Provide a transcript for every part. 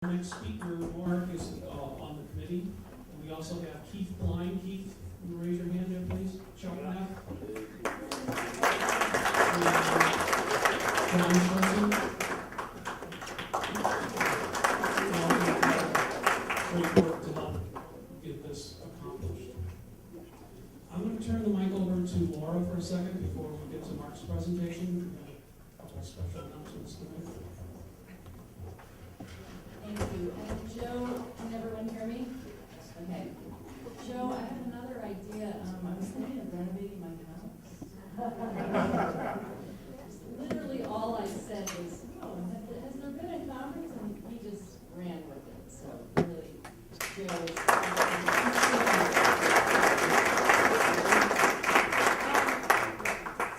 Our next speaker, Mark, is on the committee. And we also have Keith Blind. Keith, can you raise your hand there, please? Chuck Neff. John Johnson. Great work to help get this accomplished. I'm going to turn the mic over to Laura for a second before we get to Mark's presentation. A couple of special announcements tonight. Thank you. And Joe, can everyone hear me? Okay. Joe, I have another idea. I was thinking of renovating my house. Literally all I said was, oh, has there been a conference? And he just ran with it. So really, Joe is...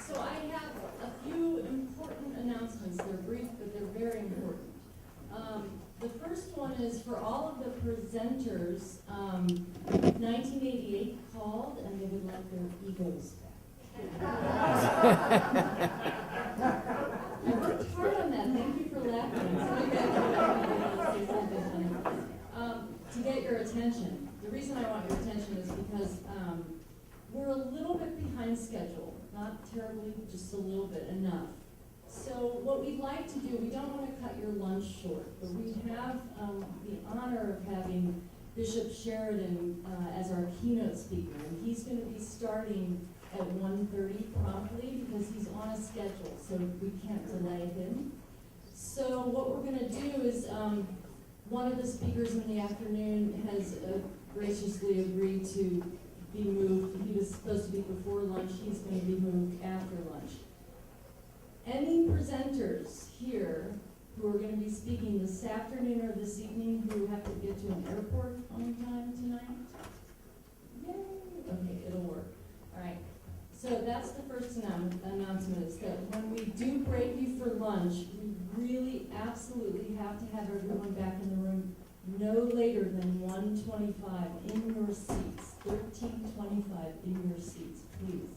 So I have a few important announcements. They're brief, but they're very important. The first one is for all of the presenters, 1988 called and they would like their egos back. I worked hard on that. Thank you for laughing. To get your attention. The reason I want your attention is because we're a little bit behind schedule. Not terribly, just a little bit, enough. So what we'd like to do, we don't want to cut your lunch short, but we have the honor of having Bishop Sheridan as our keynote speaker, and he's going to be starting at 1:30 promptly because he's on a schedule, so we can't delay him. So what we're going to do is one of the speakers in the afternoon has graciously agreed to be moved. He was supposed to be before lunch. He's going to be moved after lunch. Any presenters here who are going to be speaking this afternoon or this evening who have to get to an airport on time tonight? Yay! Okay, it'll work. All right. So that's the first announcement is that when we do break you for lunch, we really absolutely have to have everyone back in the room no later than 1:25 in your seats, 13:25 in your seats, please.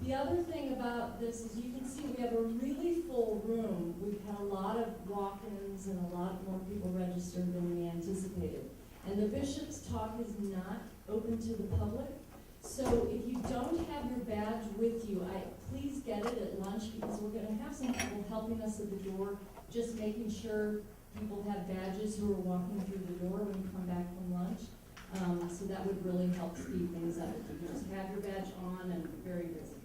The other thing about this is you can see we have a really full room. We've had a lot of walk-ins and a lot more people registered than we anticipated. And the bishop's talk is not open to the public. So if you don't have your badge with you, please get it at lunch because we're going to have some people helping us at the door, just making sure people have badges who are walking through the door when you come back from lunch. So that would really help speed things up. If you just have your badge on and very visible.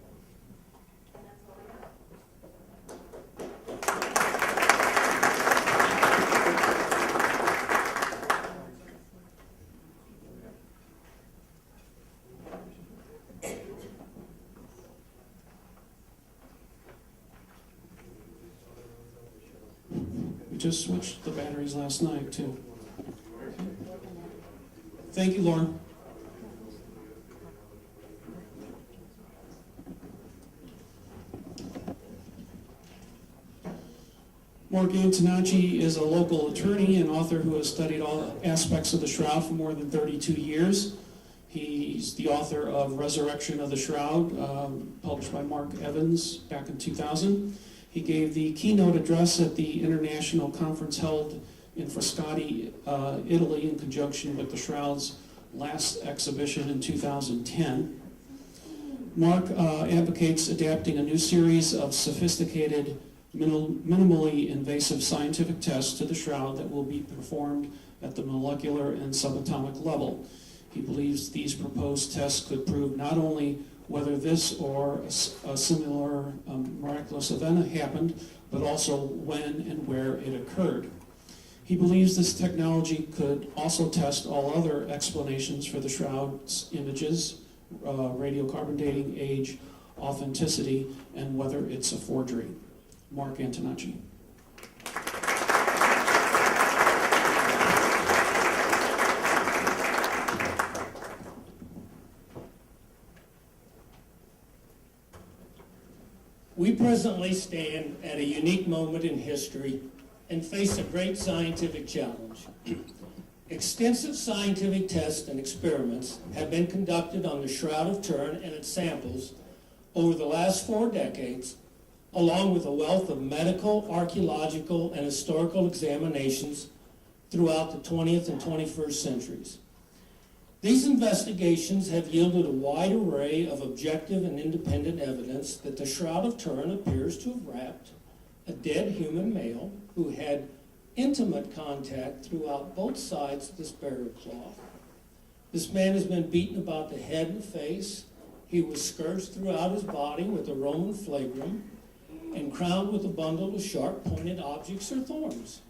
We just switched the batteries last night, too. Thank you, Lauren. Mark Antonacci is a local attorney and author who has studied all aspects of the Shroud for more than 32 years. He's the author of Resurrection of the Shroud, published by Mark Evans back in 2000. He gave the keynote address at the international conference held in Frascati, Italy, in conjunction with the Shroud's last exhibition in 2010. Mark advocates adapting a new series of sophisticated, minimally invasive scientific tests to the Shroud that will be performed at the molecular and subatomic level. He believes these proposed tests could prove not only whether this or a similar miraculous event happened, but also when and where it occurred. He believes this technology could also test all other explanations for the Shroud's images, radiocarbon dating, age, authenticity, and whether it's a forgery. Mark Antonacci. We presently stand at a unique moment in history and face a great scientific challenge. Extensive scientific tests and experiments have been conducted on the Shroud of Turin and its samples over the last 4 decades along with a wealth of medical, archaeological, and historical examinations throughout the 20th and 21st centuries. These investigations have yielded a wide array of objective and independent evidence that the Shroud of Turin appears to have wrapped a dead human male who had intimate contact throughout both sides of this burial cloth. This man has been beaten about the head and face. He was scourged throughout his body with a Roman flagrum and crowned with a bundle of sharp-pointed objects or thorns.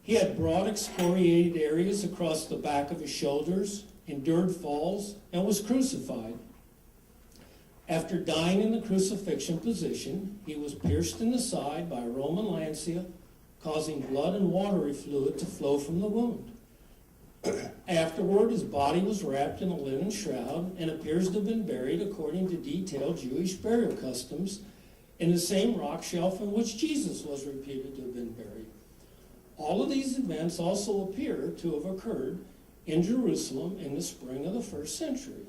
He had broad excoriated areas across the back of his shoulders, endured falls, and was crucified. After dying in the crucifixion position, he was pierced in the side by a Roman lancia, causing blood and watery fluid to flow from the wound. Afterward, his body was wrapped in a linen shroud and appears to have been buried according to detailed Jewish burial customs in the same rock shelf in which Jesus was reputed to have been buried. All of these events also appear to have occurred in Jerusalem in the spring of the 1st century.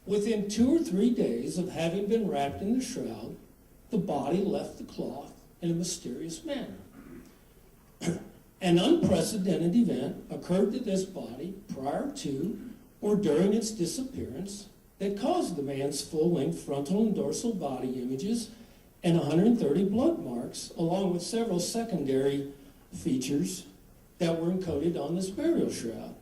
Within 2 or 3 days of having been wrapped in the shroud, the body left the cloth in a mysterious manner. An unprecedented event occurred to this body prior to or during its disappearance that caused the man's full-length frontal and dorsal body images and 130 blood marks, along with several secondary features that were encoded on this burial shroud.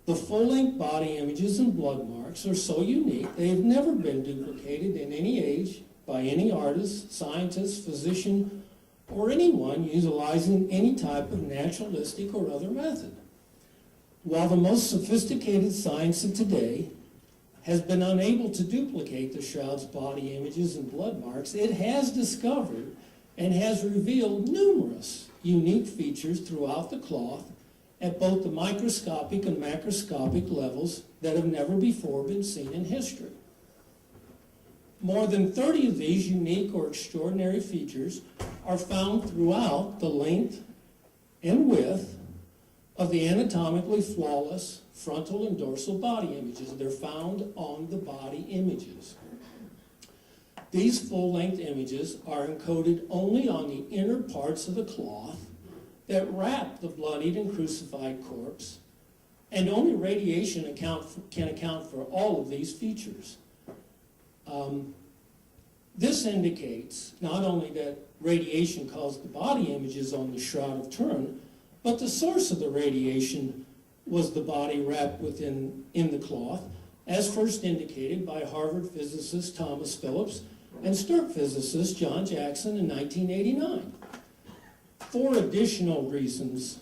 The full-length body images and blood marks are so unique they have never been duplicated in any age by any artist, scientist, physician, or anyone utilizing any type of naturalistic or other method. While the most sophisticated science of today has been unable to duplicate the shroud's body images and blood marks, it has discovered and has revealed numerous unique features throughout the cloth at both the microscopic and macroscopic levels that have never before been seen in history. More than 30 of these unique or extraordinary features are found throughout the length and width of the anatomically flawless frontal and dorsal body images. They're found on the body images. These full-length images are encoded only on the inner parts of the cloth that wrap the bloodied and crucified corpse, and only radiation can account for all of these features. This indicates not only that radiation caused the body images on the Shroud of Turin, but the source of the radiation was the body wrapped in the cloth, as first indicated by Harvard physicist Thomas Phillips and Sturt physicist John Jackson in 1989. 4 additional reasons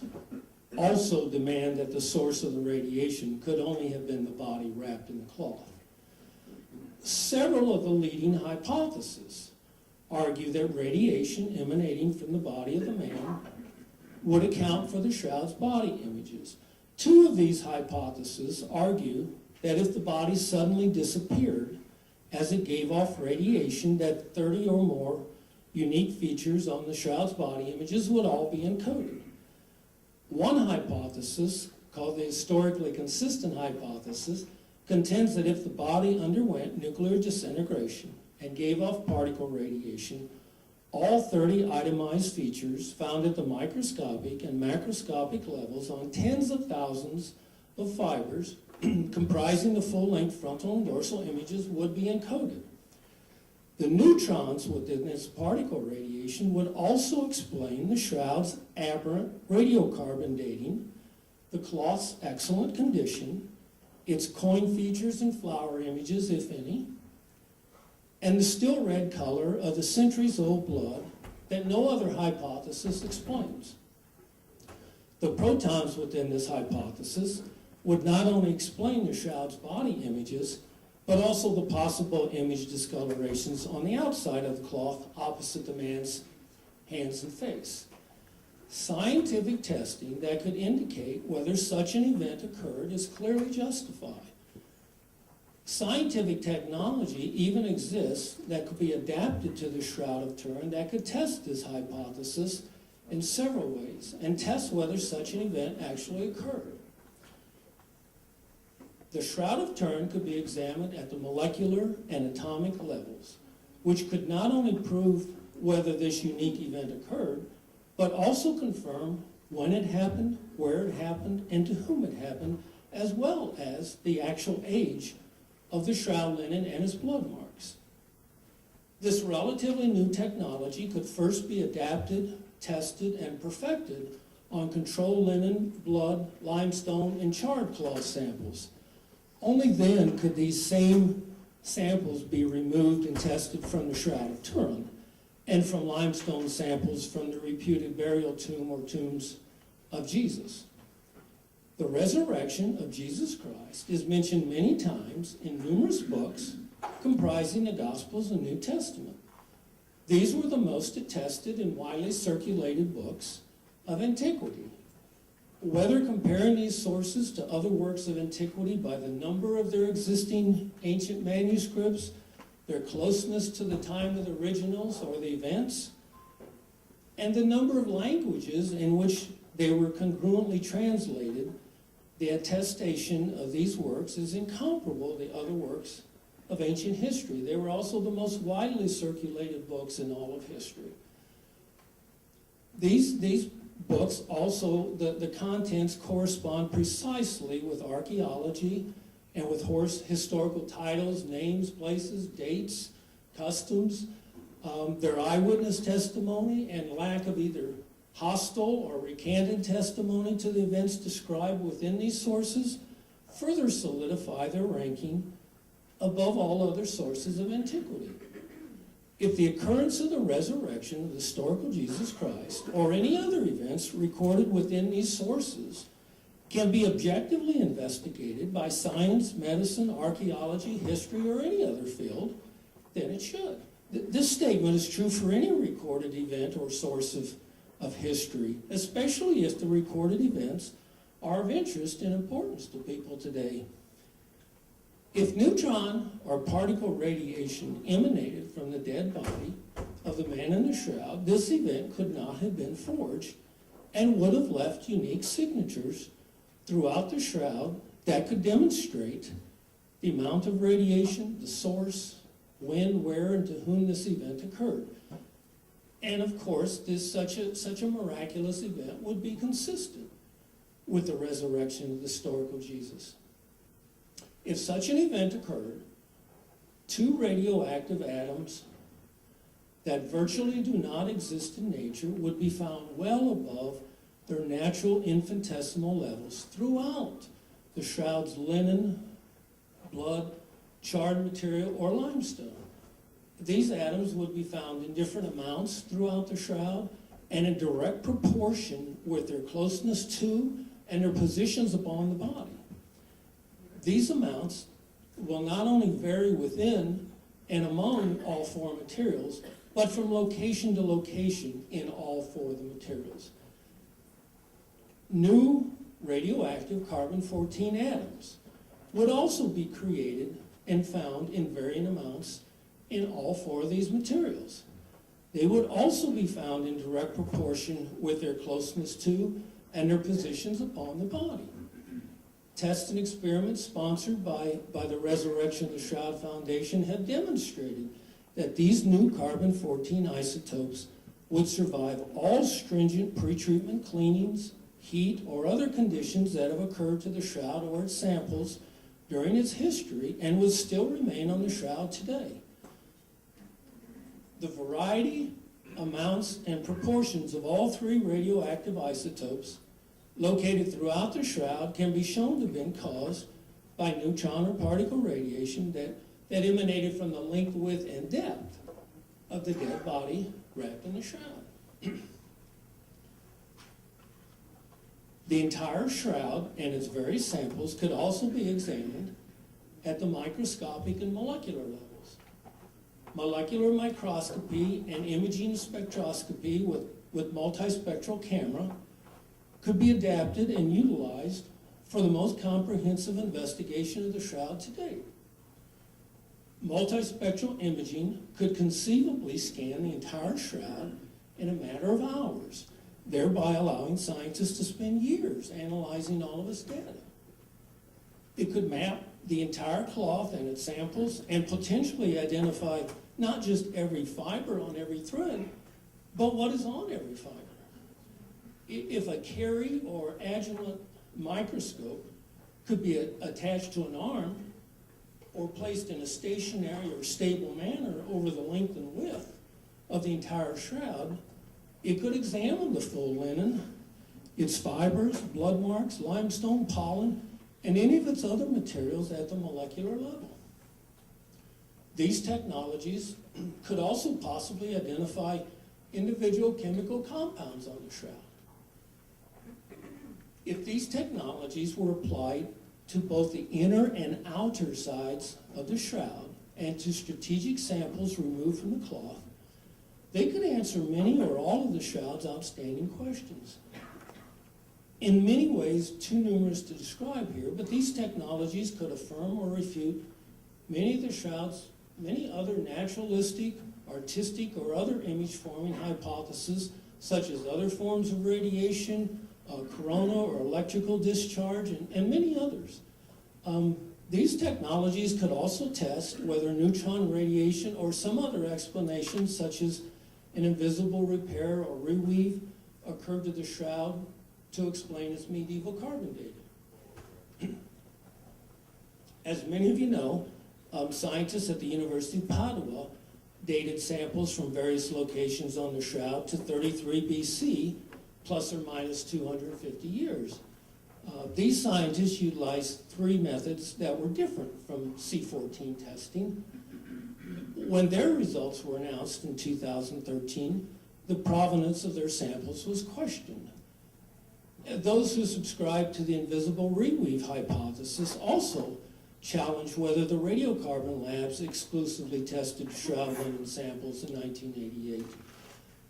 also demand that the source of the radiation could only have been the body wrapped in the cloth. Several of the leading hypotheses argue that radiation emanating from the body of the man would account for the shroud's body images. 2 of these hypotheses argue that if the body suddenly disappeared as it gave off radiation, that 30 or more unique features on the shroud's body images would all be encoded. One hypothesis, called the historically consistent hypothesis, contends that if the body underwent nuclear disintegration and gave off particle radiation, all 30 itemized features found at the microscopic and macroscopic levels on tens of thousands of fibers comprising the full-length frontal and dorsal images would be encoded. The neutrons within this particle radiation would also explain the shroud's aberrant radiocarbon dating, the cloth's excellent condition, its coin features and flower images, if any, and the still red color of the centuries-old blood that no other hypothesis explains. The protons within this hypothesis would not only explain the shroud's body images, but also the possible image discolorations on the outside of the cloth opposite the man's hands and face. Scientific testing that could indicate whether such an event occurred is clearly justified. Scientific technology even exists that could be adapted to the Shroud of Turin that could test this hypothesis in several ways and test whether such an event actually occurred. The Shroud of Turin could be examined at the molecular and atomic levels. which could not only prove whether this unique event occurred, but also confirm when it happened, where it happened, and to whom it happened, as well as the actual age of the shroud linen and its blood marks. This relatively new technology could first be adapted, tested, and perfected on control linen, blood, limestone, and charred cloth samples. Only then could these same samples be removed and tested from the Shroud of Turin and from limestone samples from the reputed burial tomb or tombs of Jesus. The resurrection of Jesus Christ is mentioned many times in numerous books comprising the Gospels and New Testament. These were the most attested and widely circulated books of antiquity. Whether comparing these sources to other works of antiquity by the number of their existing ancient manuscripts, their closeness to the time of the originals or the events, and the number of languages in which they were congruently translated, the attestation of these works is incomparable to other works of ancient history. They were also the most widely circulated books in all of history. These books also, the contents correspond precisely with archaeology and with historical titles, names, places, dates, customs, their eyewitness testimony, and lack of either hostile or recanted testimony to the events described within these sources further solidify their ranking above all other sources of antiquity. If the occurrence of the resurrection of the historical Jesus Christ or any other events recorded within these sources can be objectively investigated by science, medicine, archaeology, history, or any other field, then it should. This statement is true for any recorded event or source of history, especially if the recorded events are of interest and importance to people today. If neutron or particle radiation emanated from the dead body of the man in the shroud, this event could not have been forged and would have left unique signatures throughout the shroud that could demonstrate the amount of radiation, the source, when, where, and to whom this event occurred. And of course, such a miraculous event would be consistent with the resurrection of the historical Jesus. If such an event occurred, two radioactive atoms that virtually do not exist in nature would be found well above their natural infinitesimal levels throughout the shroud's linen, blood, charred material, or limestone. These atoms would be found in different amounts throughout the shroud and in direct proportion with their closeness to and their positions upon the body. These amounts will not only vary within and among all four materials, but from location to location in all four of the materials. New radioactive carbon-14 atoms would also be created and found in varying amounts in all four of these materials. They would also be found in direct proportion with their closeness to and their positions upon the body. Tests and experiments sponsored by the Resurrection of the Shroud Foundation have demonstrated that these new carbon-14 isotopes would survive all stringent pretreatment cleanings, heat, or other conditions that have occurred to the shroud or its samples during its history and would still remain on the shroud today. The variety, amounts, and proportions of all three radioactive isotopes located throughout the shroud can be shown to have been caused by neutron or particle radiation that emanated from the length, width, and depth of the dead body wrapped in the shroud. The entire shroud and its various samples could also be examined at the microscopic and molecular levels. Molecular microscopy and imaging spectroscopy with multispectral camera could be adapted and utilized for the most comprehensive investigation of the shroud to date. Multispectral imaging could conceivably scan the entire shroud in a matter of hours, thereby allowing scientists to spend years analyzing all of its data. It could map the entire cloth and its samples and potentially identify not just every fiber on every thread, but what is on every fiber. If a carry or adjuvant microscope could be attached to an arm or placed in a stationary or stable manner over the length and width of the entire shroud, it could examine the full linen, its fibers, blood marks, limestone, pollen, and any of its other materials at the molecular level. These technologies could also possibly identify individual chemical compounds on the shroud. If these technologies were applied to both the inner and outer sides of the shroud and to strategic samples removed from the cloth, they could answer many or all of the shroud's outstanding questions. In many ways, too numerous to describe here, but these technologies could affirm or refute many of the shroud's many other naturalistic, artistic, or other image-forming hypotheses, such as other forms of radiation, coronal or electrical discharge, and many others. These technologies could also test whether neutron radiation or some other explanation, such as an invisible repair or reweave, occurred to the shroud to explain its medieval carbon dating. As many of you know, scientists at the University of Padua dated samples from various locations on the shroud to 33 BC, plus or minus 250 years. These scientists utilized three methods that were different from C14 testing. When their results were announced in 2013, the provenance of their samples was questioned. Those who subscribed to the invisible reweave hypothesis also challenged whether the radiocarbon labs exclusively tested shroud linen samples in 1988.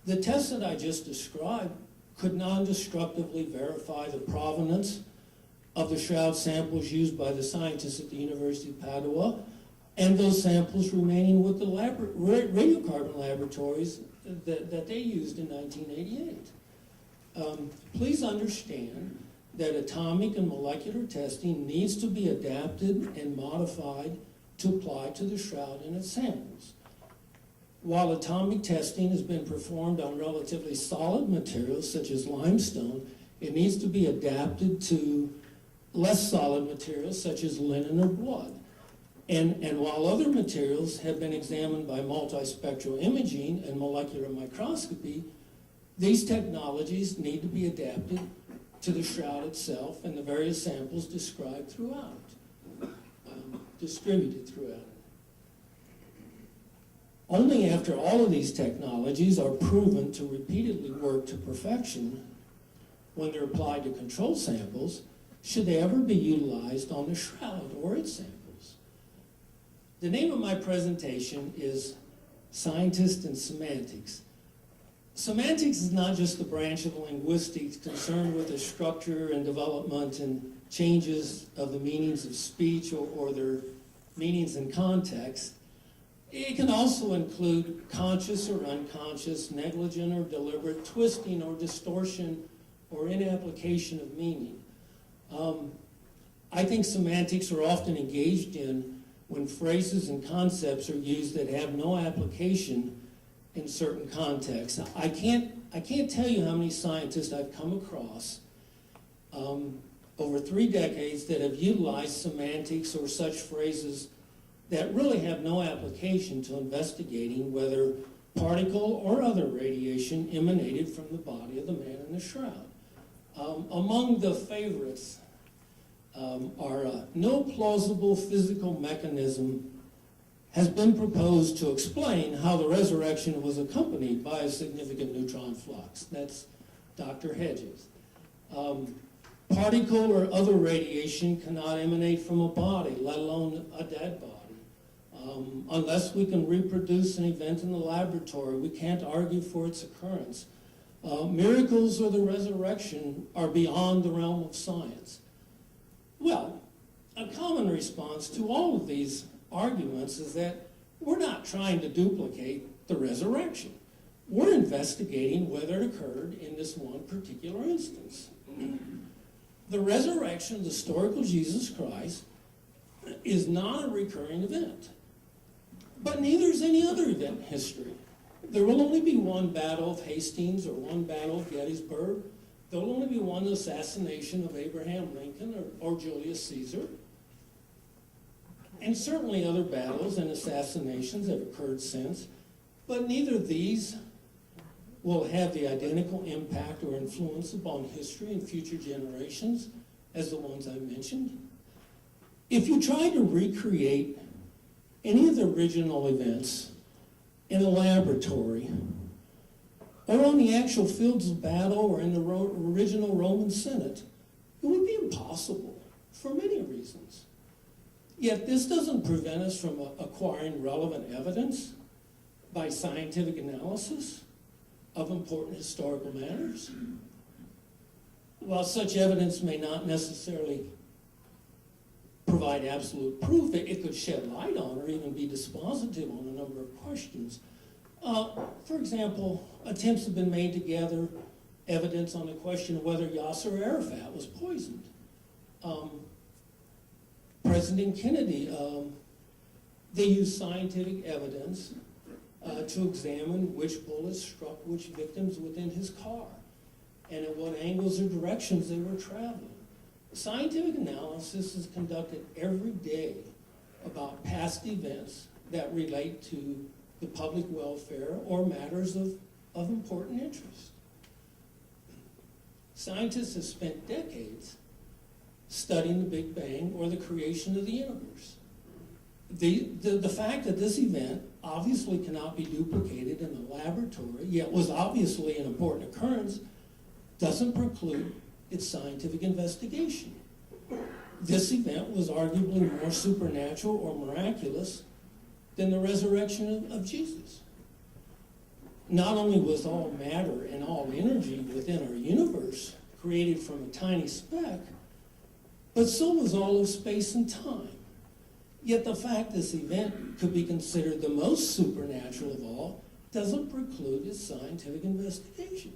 The tests that I just described could non-destructively verify the provenance of the shroud samples used by the scientists at the University of Padua, and those samples remaining with the radiocarbon laboratories that they used in 1988. Please understand that atomic and molecular testing needs to be adapted and modified to apply to the shroud and its samples. While atomic testing has been performed on relatively solid materials such as limestone, it needs to be adapted to less solid materials such as linen or blood. And while other materials have been examined by multispectral imaging and molecular microscopy, these technologies need to be adapted to the shroud itself and the various samples described throughout, distributed throughout. Only after all of these technologies are proven to repeatedly work to perfection when they're applied to control samples should they ever be utilized on the shroud or its samples. The name of my presentation is Scientist and Semantics. Semantics is not just the branch of linguistics concerned with the structure and development and changes of the meanings of speech or their meanings in context. It can also include conscious or unconscious, negligent or deliberate twisting or distortion or inapplication of meaning. I think semantics are often engaged in when phrases and concepts are used that have no application in certain contexts. I can't tell you how many scientists I've come across over 3 decades that have utilized semantics or such phrases that really have no application to investigating whether particle or other radiation emanated from the body of the man in the shroud. Among the favorites are no plausible physical mechanism has been proposed to explain how the resurrection was accompanied by a significant neutron flux. That's Dr. Hedges. Particle or other radiation cannot emanate from a body, let alone a dead body. Unless we can reproduce an event in the laboratory, we can't argue for its occurrence. Miracles or the resurrection are beyond the realm of science. Well, a common response to all of these arguments is that we're not trying to duplicate the resurrection. We're investigating whether it occurred in this one particular instance. The resurrection of the historical Jesus Christ is not a recurring event. But neither is any other event in history. There will only be one Battle of Hastings or one Battle of Gettysburg. There will only be one assassination of Abraham Lincoln or Julius Caesar. And certainly other battles and assassinations have occurred since, but neither of these will have the identical impact or influence upon history and future generations as the ones I mentioned. If you try to recreate any of the original events in a laboratory, or on the actual fields of battle, or in the original Roman Senate, it would be impossible for many reasons. Yet this doesn't prevent us from acquiring relevant evidence by scientific analysis of important historical matters. While such evidence may not necessarily provide absolute proof, it could shed light on or even be dispositive on a number of questions. For example, attempts have been made to gather evidence on the question of whether Yasser Arafat was poisoned. President Kennedy, they used scientific evidence to examine which bullets struck which victims within his car and at what angles or directions they were traveling. Scientific analysis is conducted every day about past events that relate to the public welfare or matters of important interest. Scientists have spent decades studying the Big Bang or the creation of the universe. The fact that this event obviously cannot be duplicated in a laboratory, yet was obviously an important occurrence, doesn't preclude its scientific investigation. This event was arguably more supernatural or miraculous than the resurrection of Jesus. Not only was all matter and all energy within our universe created from a tiny speck, but so was all of space and time. Yet the fact this event could be considered the most supernatural of all doesn't preclude its scientific investigation.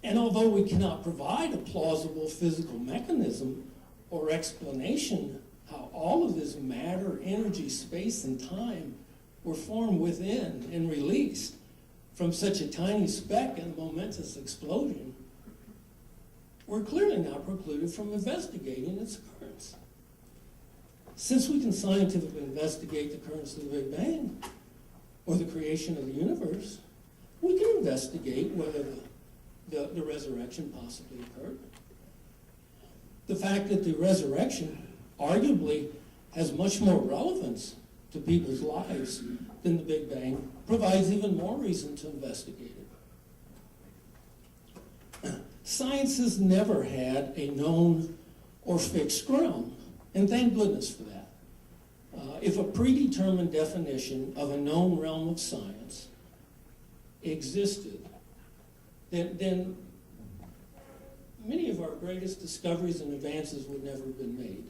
And although we cannot provide a plausible physical mechanism or explanation how all of this matter, energy, space, and time were formed within and released from such a tiny speck and momentous explosion, we're clearly not precluded from investigating its occurrence. Since we can scientifically investigate the occurrence of the Big Bang or the creation of the universe, we can investigate whether the resurrection possibly occurred. The fact that the resurrection arguably has much more relevance to people's lives than the Big Bang provides even more reason to investigate it. Science has never had a known or fixed ground, and thank goodness for that. If a predetermined definition of a known realm of science existed, then many of our greatest discoveries and advances would never have been made.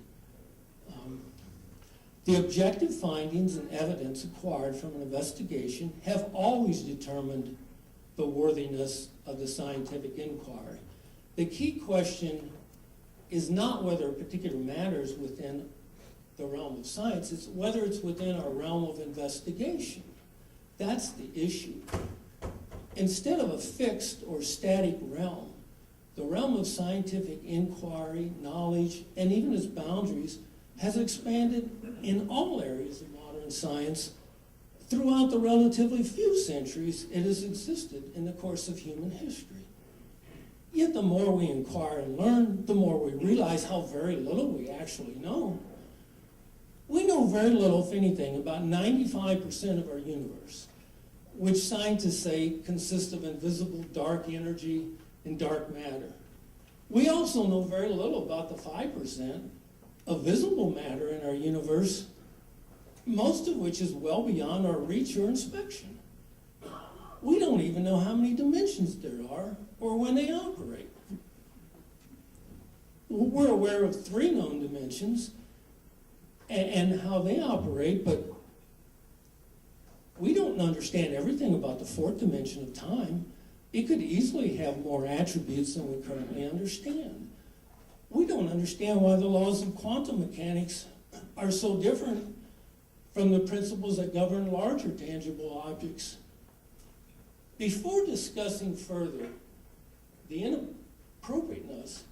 The objective findings and evidence acquired from an investigation have always determined the worthiness of the scientific inquiry. The key question is not whether a particular matter is within the realm of science, it's whether it's within our realm of investigation. That's the issue. Instead of a fixed or static realm, the realm of scientific inquiry, knowledge, and even its boundaries has expanded in all areas of modern science throughout the relatively few centuries it has existed in the course of human history. Yet the more we inquire and learn, the more we realize how very little we actually know. We know very little, if anything, about 95% of our universe, which scientists say consists of invisible dark energy and dark matter. We also know very little about the 5% of visible matter in our universe, most of which is well beyond our reach or inspection. We don't even know how many dimensions there are or when they operate. We're aware of 3 known dimensions and how they operate, but we don't understand everything about the 4th dimension of time. It could easily have more attributes than we currently understand. We don't understand why the laws of quantum mechanics are so different from the principles that govern larger tangible objects. Before discussing further the inappropriateness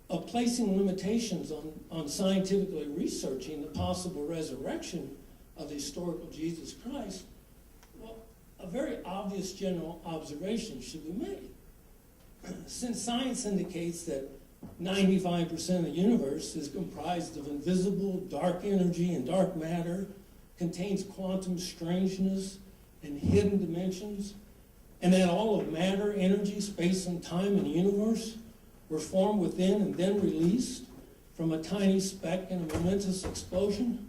of placing limitations on scientifically researching the possible resurrection of the historical Jesus Christ, well, a very obvious general observation should be made. Since science indicates that 95% of the universe is comprised of invisible dark energy and dark matter, contains quantum strangeness and hidden dimensions, and that all of matter, energy, space, and time in the universe were formed within and then released from a tiny speck in a momentous explosion,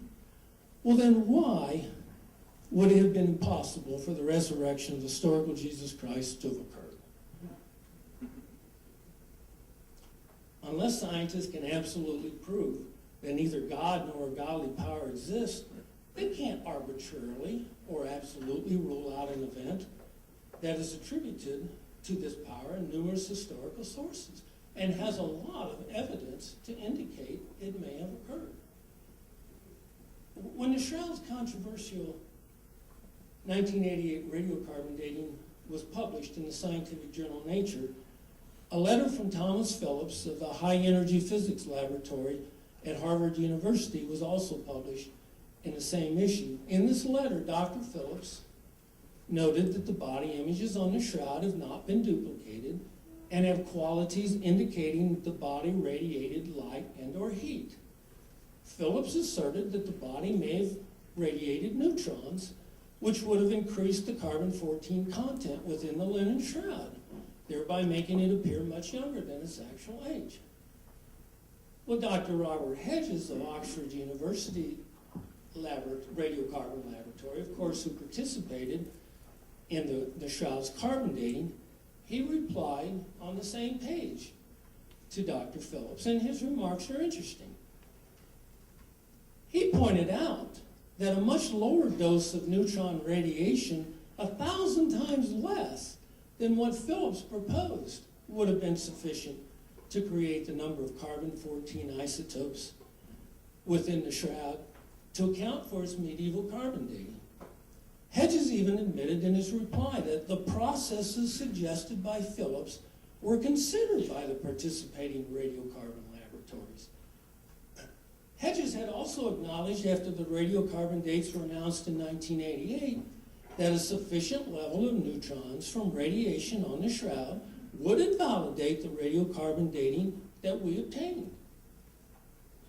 well then why would it have been impossible for the resurrection of the historical Jesus Christ to have occurred? Unless scientists can absolutely prove that neither God nor a godly power exists, they can't arbitrarily or absolutely rule out an event that is attributed to this power in numerous historical sources and has a lot of evidence to indicate it may have occurred. When the Shroud's controversial 1988 radiocarbon dating was published in the scientific journal Nature, a letter from Thomas Phillips of the High Energy Physics Laboratory at Harvard University was also published in the same issue. In this letter, Dr. Phillips noted that the body images on the shroud have not been duplicated and have qualities indicating that the body radiated light and or heat. Phillips asserted that the body may have radiated neutrons, which would have increased the carbon-14 content within the linen shroud, thereby making it appear much younger than its actual age. Well, Dr. Robert Hedges of Oxford University Radiocarbon Laboratory, of course, who participated in the Shroud's carbon dating, he replied on the same page to Dr. Phillips, and his remarks are interesting. He pointed out that a much lower dose of neutron radiation, 1,000 times less than what Phillips proposed, would have been sufficient to create the number of carbon-14 isotopes within the shroud to account for its medieval carbon dating. Hedges even admitted in his reply that the processes suggested by Phillips were considered by the participating radiocarbon laboratories. Hedges had also acknowledged after the radiocarbon dates were announced in 1988 that a sufficient level of neutrons from radiation on the shroud would invalidate the radiocarbon dating that we obtained.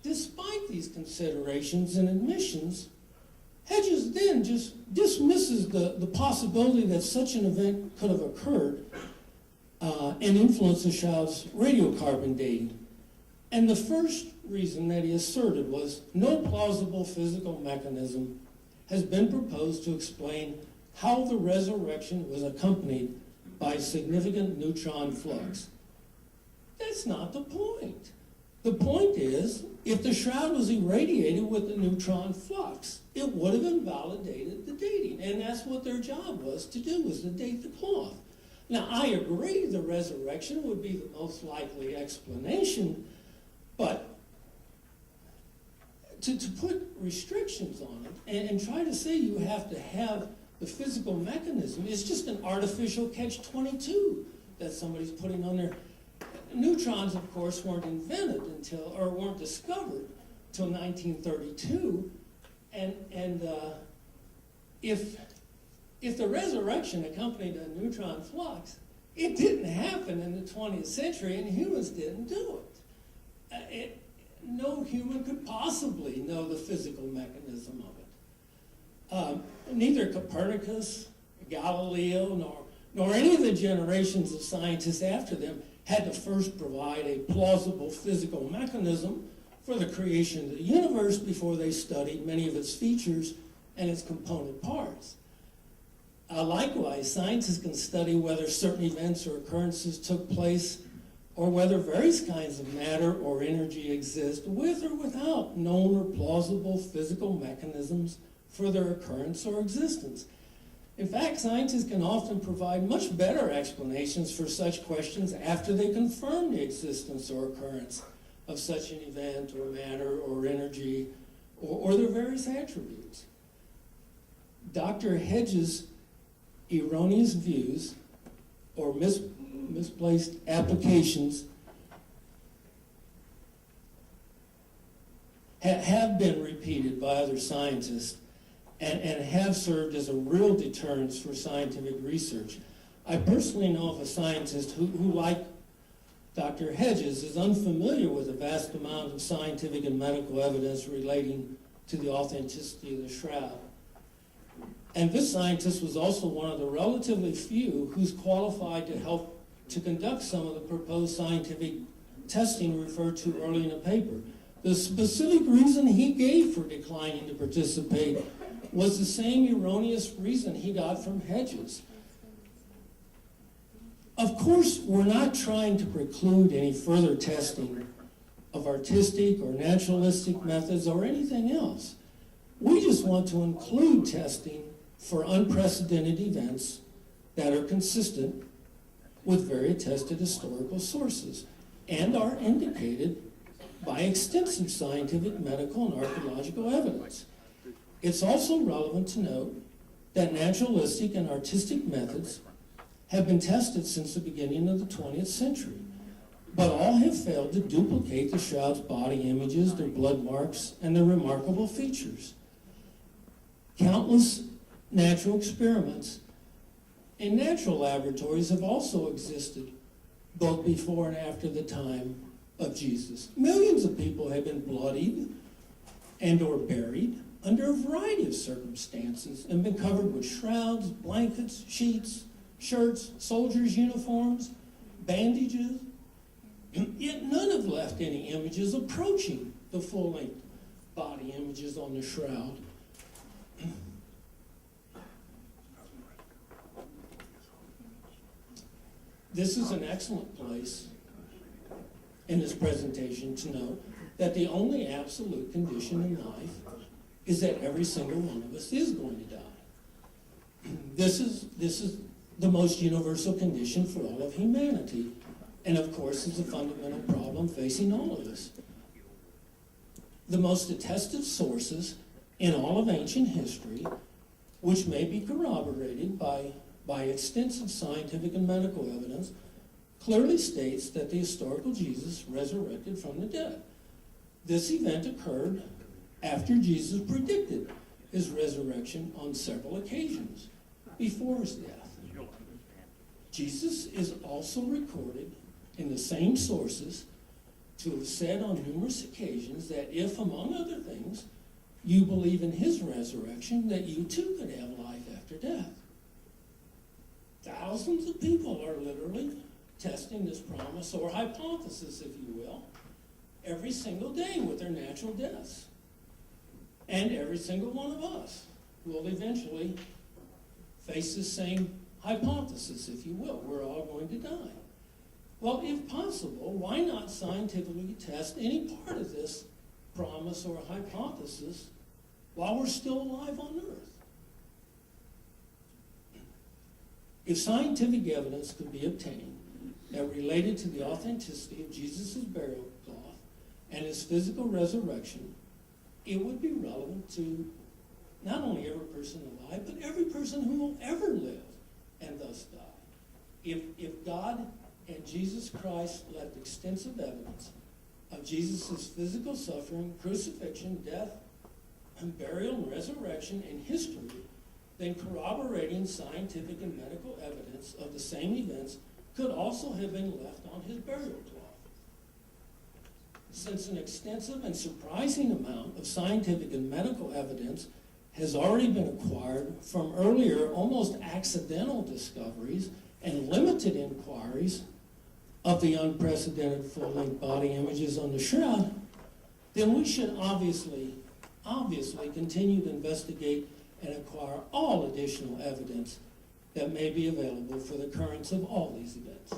Despite these considerations and admissions, Hedges then just dismisses the possibility that such an event could have occurred and influenced the shroud's radiocarbon dating. And the first reason that he asserted was no plausible physical mechanism has been proposed to explain how the resurrection was accompanied by significant neutron flux. That's not the point. The point is, if the shroud was irradiated with the neutron flux, it would have invalidated the dating. And that's what their job was to do, was to date the cloth. Now, I agree the resurrection would be the most likely explanation, but to put restrictions on it and try to say you have to have the physical mechanism is just an artificial catch-22 that somebody's putting on there. Neutrons, of course, weren't invented until, or weren't discovered until 1932, and if the resurrection accompanied a neutron flux, it didn't happen in the 20th century, and humans didn't do it. No human could possibly know the physical mechanism of it. Neither Copernicus, Galileo, nor any of the generations of scientists after them had to first provide a plausible physical mechanism for the creation of the universe before they studied many of its features and its component parts. Likewise, scientists can study whether certain events or occurrences took place or whether various kinds of matter or energy exist with or without known or plausible physical mechanisms for their occurrence or existence. In fact, scientists can often provide much better explanations for such questions after they confirm the existence or occurrence of such an event or matter or energy or their various attributes. Dr. Hedges' erroneous views or misplaced applications have been repeated by other scientists and have served as a real deterrence for scientific research. I personally know of a scientist who like Dr. Hedges, is unfamiliar with a vast amount of scientific and medical evidence relating to the authenticity of the shroud. And this scientist was also one of the relatively few who's qualified to help to conduct some of the proposed scientific testing referred to early in the paper. The specific reason he gave for declining to participate was the same erroneous reason he got from Hedges. Of course, we're not trying to preclude any further testing of artistic or naturalistic methods or anything else. We just want to include testing for unprecedented events that are consistent with very attested historical sources and are indicated by extensive scientific, medical, and archaeological evidence. It's also relevant to note that naturalistic and artistic methods have been tested since the beginning of the 20th century, but all have failed to duplicate the shroud's body images, their blood marks, and their remarkable features. Countless natural experiments in natural laboratories have also existed both before and after the time of Jesus. Millions of people have been bloodied and or buried under a variety of circumstances and been covered with shrouds, blankets, sheets, shirts, soldiers' uniforms, bandages, yet none have left any images approaching the full-length body images on the shroud. This is an excellent place in this presentation to note that the only absolute condition in life is that every single one of us is going to die. This is the most universal condition for all of humanity, and of course is a fundamental problem facing all of us. The most attested sources in all of ancient history, which may be corroborated by extensive scientific and medical evidence, clearly states that the historical Jesus resurrected from the dead. This event occurred after Jesus predicted his resurrection on several occasions before his death. Jesus is also recorded in the same sources to have said on numerous occasions that if, among other things, you believe in his resurrection, that you too could have life after death. Thousands of people are literally testing this promise or hypothesis, if you will, every single day with their natural deaths. And every single one of us will eventually face the same hypothesis, if you will. We're all going to die. Well, if possible, why not scientifically test any part of this promise or hypothesis while we're still alive on Earth? If scientific evidence could be obtained that related to the authenticity of Jesus' burial cloth and his physical resurrection, it would be relevant to not only every person alive, but every person who will ever live and thus die. If God and Jesus Christ left extensive evidence of Jesus' physical suffering, crucifixion, death, and burial and resurrection in history, then corroborating scientific and medical evidence of the same events could also have been left on his burial cloth. Since an extensive and surprising amount of scientific and medical evidence has already been acquired from earlier, almost accidental discoveries and limited inquiries of the unprecedented full-length body images on the shroud, then we should obviously continue to investigate and acquire all additional evidence that may be available for the occurrence of all these events.